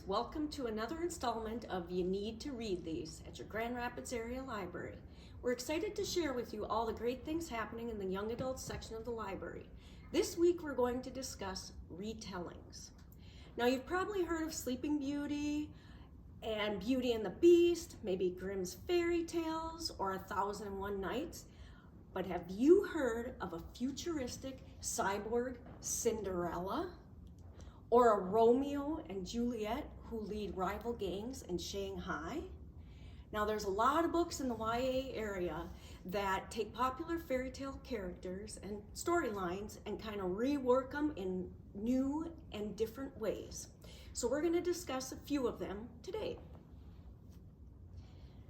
welcome to another installment of You Need to Read These at your Grand Rapids area library. We're excited to share with you all the great things happening in the young adult section of the library. This week we're going to discuss retellings. Now you've probably heard of Sleeping Beauty and Beauty and the Beast, maybe Grimm's fairy tales or 1001 Nights, but have you heard of a futuristic cyborg Cinderella? Or a Romeo and Juliet who lead rival gangs in Shanghai? Now there's a lot of books in the YA area that take popular fairy tale characters and storylines and kind of rework them in new and different ways. So we're going to discuss a few of them today.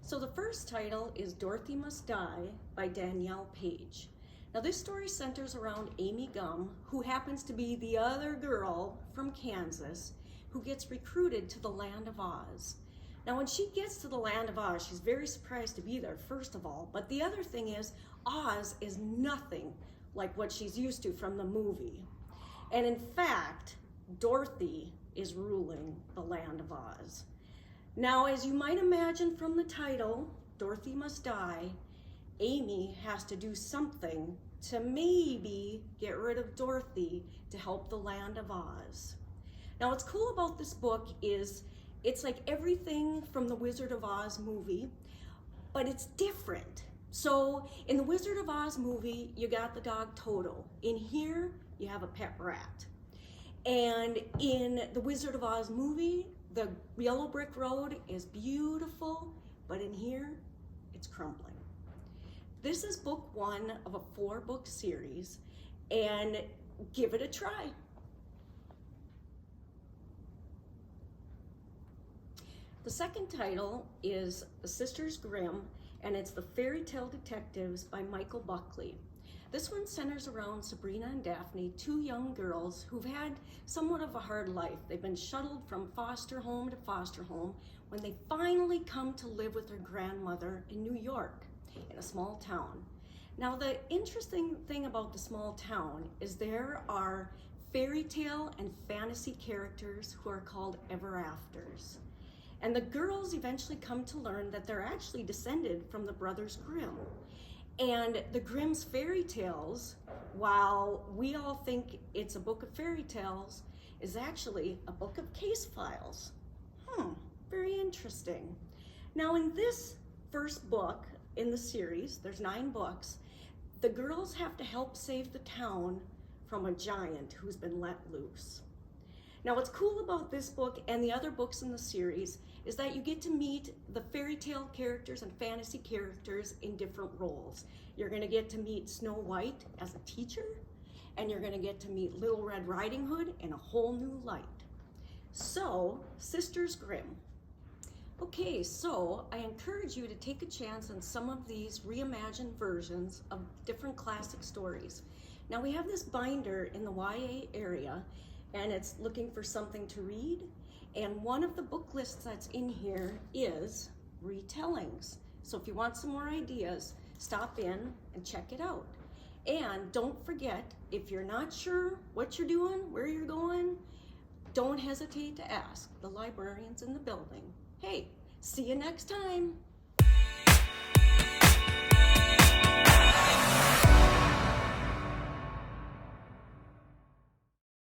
So the first title is Dorothy Must Die by Danielle Page. Now this story centers around Amy Gum, who happens to be the other girl from Kansas who gets recruited to the land of Oz. Now when she gets to the land of Oz, she's very surprised to be there, first of all, but the other thing is Oz is nothing like what she's used to from the movie. And in fact, Dorothy is ruling the land of Oz. Now, as you might imagine from the title, Dorothy Must Die, Amy has to do something to maybe get rid of Dorothy to help the land of Oz. Now what's cool about this book is it's like everything from the Wizard of Oz movie, but it's different. So in the Wizard of Oz movie, you got the dog Toto. In here, you have a pet rat. And in the Wizard of Oz movie, the yellow brick road is beautiful, but in here, it's crumbling. This is book one of a 4-book series, and give it a try. The second title is The Sisters Grimm, and it's The Fairy Tale Detectives by Michael Buckley. This one centers around Sabrina and Daphne, 2 young girls who've had somewhat of a hard life. They've been shuttled from foster home to foster home when they finally come to live with their grandmother in New York, in a small town. Now the interesting thing about the small town is there are fairy tale and fantasy characters who are called ever afters. And the girls eventually come to learn that they're actually descended from the brothers Grimm. And the Grimm's fairy tales, while we all think it's a book of fairy tales, is actually a book of case files. Very interesting. Now in this first book in the series, there's 9 books, the girls have to help save the town from a giant who's been let loose. Now what's cool about this book and the other books in the series is that you get to meet the fairy tale characters and fantasy characters in different roles. You're going to get to meet Snow White as a teacher, and you're going to get to meet Little Red Riding Hood in a whole new light. So, Sisters Grimm. Okay, so I encourage you to take a chance on some of these reimagined versions of different classic stories. Now we have this binder in the YA area, and it's looking for something to read. And one of the book lists that's in here is Retellings. So if you want some more ideas, stop in and check it out. And don't forget, if you're not sure what you're doing, where you're going, don't hesitate to ask the librarians in the building. Hey, see you next time.